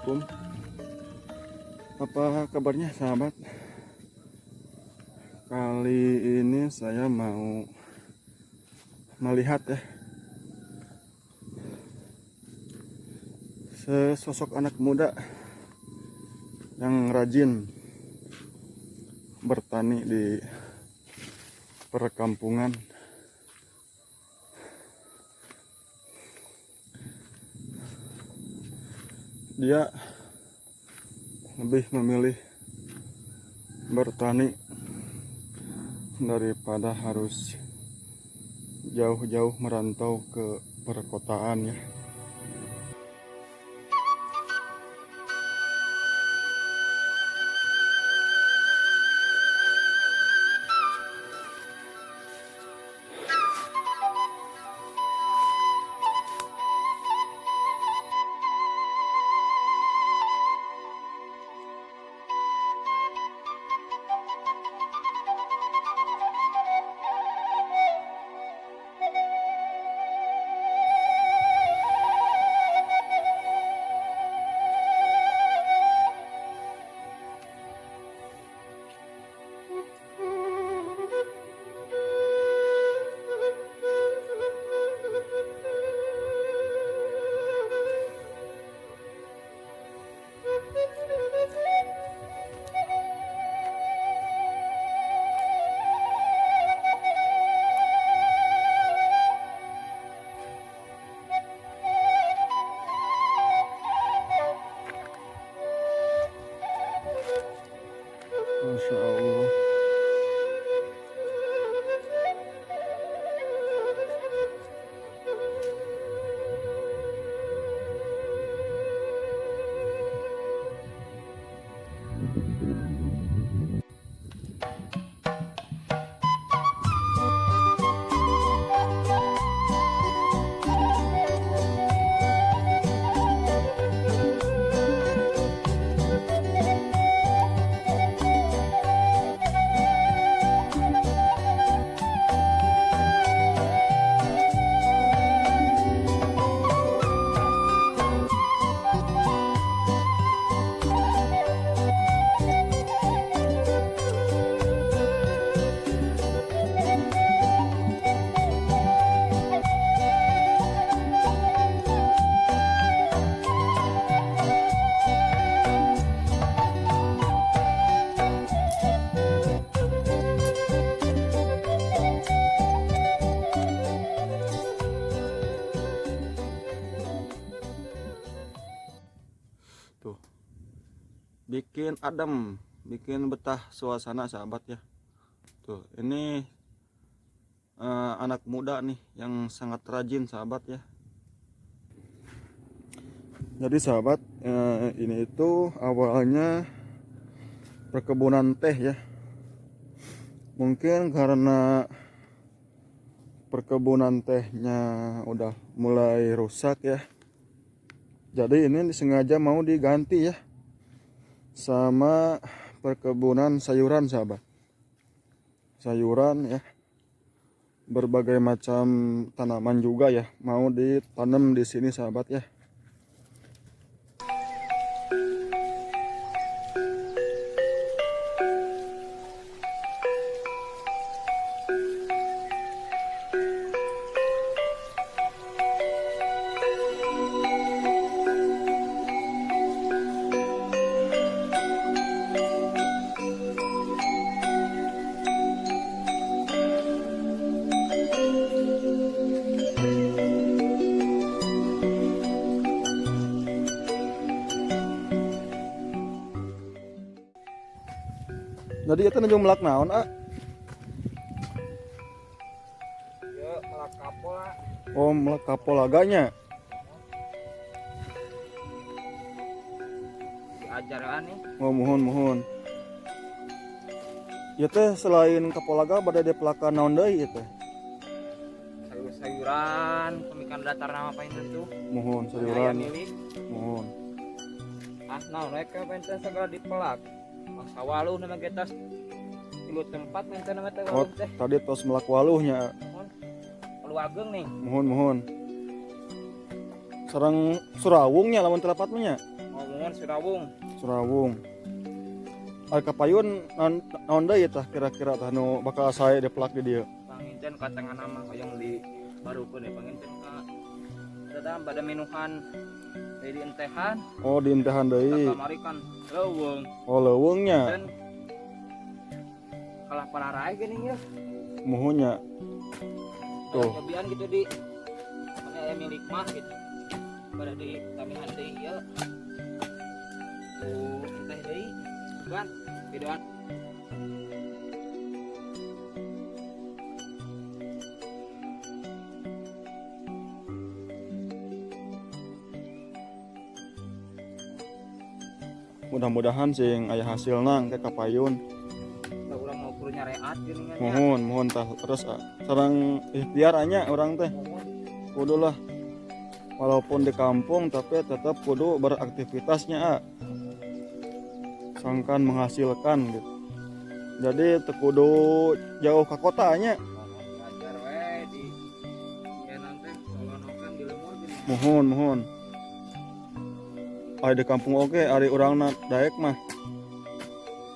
Assalamualaikum. Apa kabarnya sahabat? Kali ini saya mau melihat ya sesosok anak muda yang rajin bertani di perkampungan. Dia lebih memilih bertani daripada harus jauh-jauh merantau ke perkotaan ya. Masya Allah. Tuh, bikin adem, bikin betah suasana sahabat ya. Tuh, ini anak muda nih yang sangat rajin sahabat ya. Jadi sahabat, ini itu awalnya perkebunan teh ya. Mungkin karena perkebunan tehnya udah mulai rusak ya, jadi ini sengaja mau diganti ya sama perkebunan sayuran sahabat. Sayuran ya, berbagai macam tanaman juga ya mau ditanam di sini sahabat ya. Jadi itu nunjuk melak naon Ya, melak kapola. Oh, melak kapolaganya. Diajaran nih. Oh, mohon. Ya teh selain kapolaga pada dia pelaka naon deui ieu teh? Sayur-sayuran, pemikan datar nama apa itu? Mohon Ayam sayuran. milik. Mohon. Naon mereka penten segala dipelak. Masa waluh nama kita tilu tempat penten nama teh Oh, waluh teh. tadi tos melak waluhnya. Waluh ageng nih. Mohon. Sareng surawungnya lamun telapat mah nya. Ngomong Lelemur Sirawung. Surawung. Ari kapayun naon deui tah kira-kira tah nu bakal sae dipelak di dieu? Panginten katangan nama hoyong di barukeun ya panginten ka dadam bada minuhan di entehan Oh, diintehan deui. kamari kan leuweung Oh, leuweungnya. dan kalah pararae geuning ya. Muhunya. Tuh. Tuh. Nyobian gitu di mana aya milik mah gitu. Pada di tamihan deui ieu. Tuh teh deui kan videoan. Mudah-mudahan sing aya hasilna ke kapayun. Da urang mau kudu nyareat geuning nya. Mohon tah terus sareng ikhtiar anya urang teh. Kudu lah. Walaupun di kampung tapi tetap kudu beraktivitasnya sangkan menghasilkan gitu. Jadi teu kudu jauh ke kotanya. Belajar we di kenan teh solonokeun di lemur geuning. Mohon. Ari di kampung oke, ari urangna daek mah.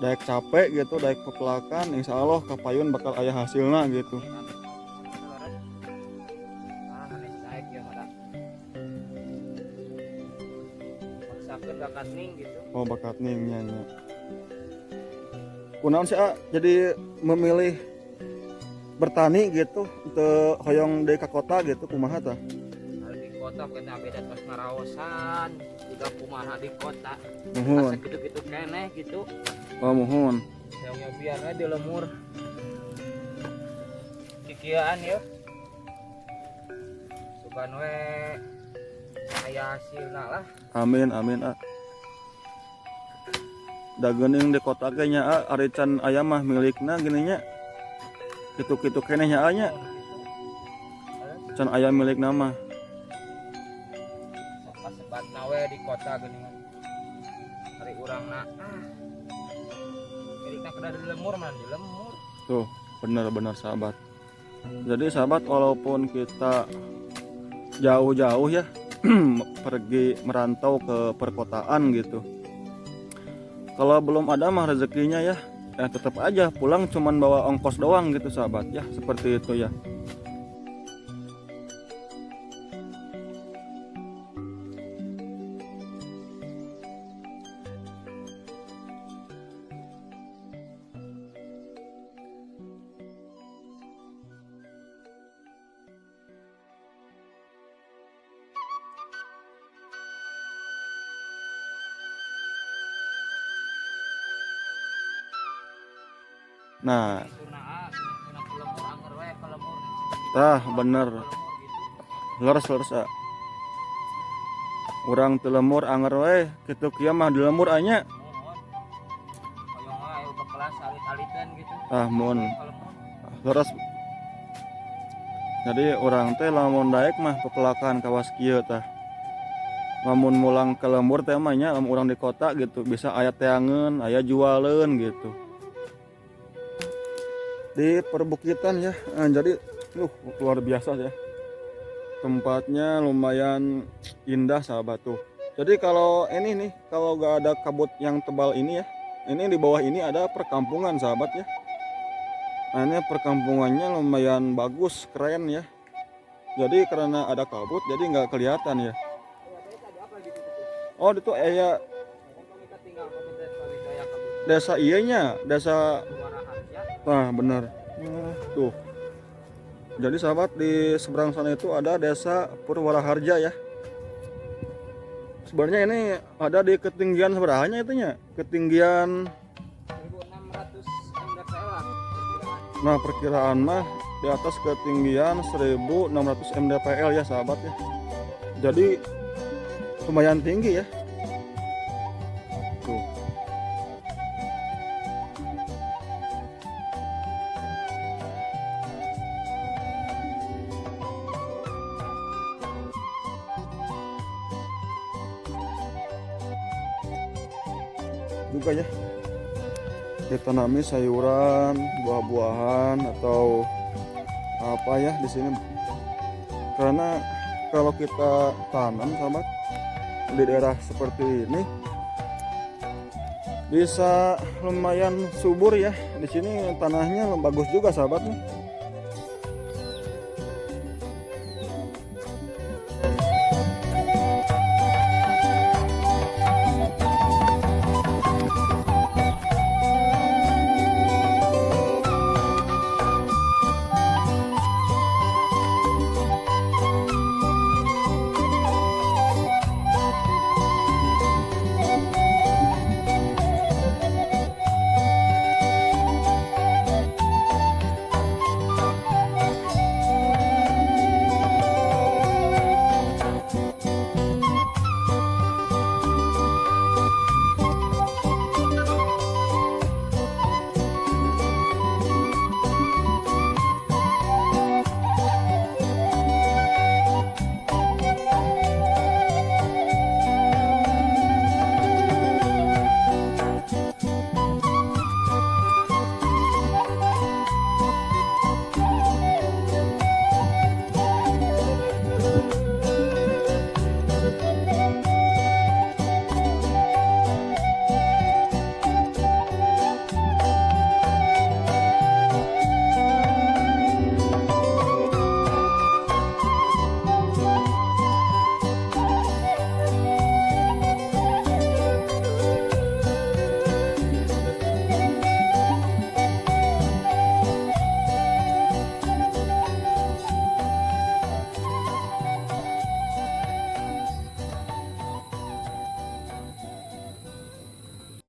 Daek capek gitu, daek pepelakan, insya Allah kapayun bakal aya hasilna gitu. Hanis daek ya mada. Paksakeun bakat ning gitu. Oh, bakat ningnya nya. Kunaon sih jadi memilih bertani gitu untuk hoyong di ka kota gitu kumaha tah? Di kota kita beda terus ngaraosan, udah kumaha di kota. Mohon. Asa gitu-gitu keneh gitu. Oh, mohon. Yang biar di lemur. Kikiaan ya. Sugan we aya hasilna lah. Amin. Da geuning di kota ge nya ari can aya mah milikna gini nya. Kitu-kitu keneh nya nya. Can aya milikna mah. Sebat-sebatna we di kota geuningan. Ari urangna milikna kada di lemur mah di lemur. Tuh, benar sahabat. Jadi sahabat walaupun kita jauh-jauh ya pergi merantau ke perkotaan gitu. Kalau belum ada mah rezekinya ya tetap aja pulang cuman bawa ongkos doang gitu sahabat ya, seperti itu ya. Nah, bener. Leres urang teu lemur anger we kitu kieu mah di lemur anya. Mun leres. Jadi orang teh lamun daek mah pepelakan kawas kieu tah. Lamun mulang ke lemur teh mah nya lamun urang di kota gitu bisa aya teangeun, aya jualeun gitu. Di perbukitan ya, jadi luar biasa ya, tempatnya lumayan indah sahabat tuh. Jadi kalau ini nih, kalau gak ada kabut yang tebal ini ya, ini di bawah ini ada perkampungan sahabat ya. Nah ini perkampungannya lumayan bagus, keren ya. Jadi karena ada kabut jadi nggak kelihatan ya. Oh itu ya desa iyanya, desa. Nah benar. Tuh. Jadi sahabat di seberang sana itu ada desa Purwaraharja ya. Sebenarnya ini ada di ketinggian seberapanya itunya? Ketinggian 1600 mdpl. Nah perkiraan mah di atas ketinggian 1600 mdpl ya sahabat ya. Jadi lumayan tinggi ya. Tuh. Juga ya ditanami sayuran, buah-buahan atau apa ya di sini. Karena kalau kita tanam sahabat di daerah seperti ini bisa lumayan subur ya. Di sini tanahnya bagus juga sahabat nih.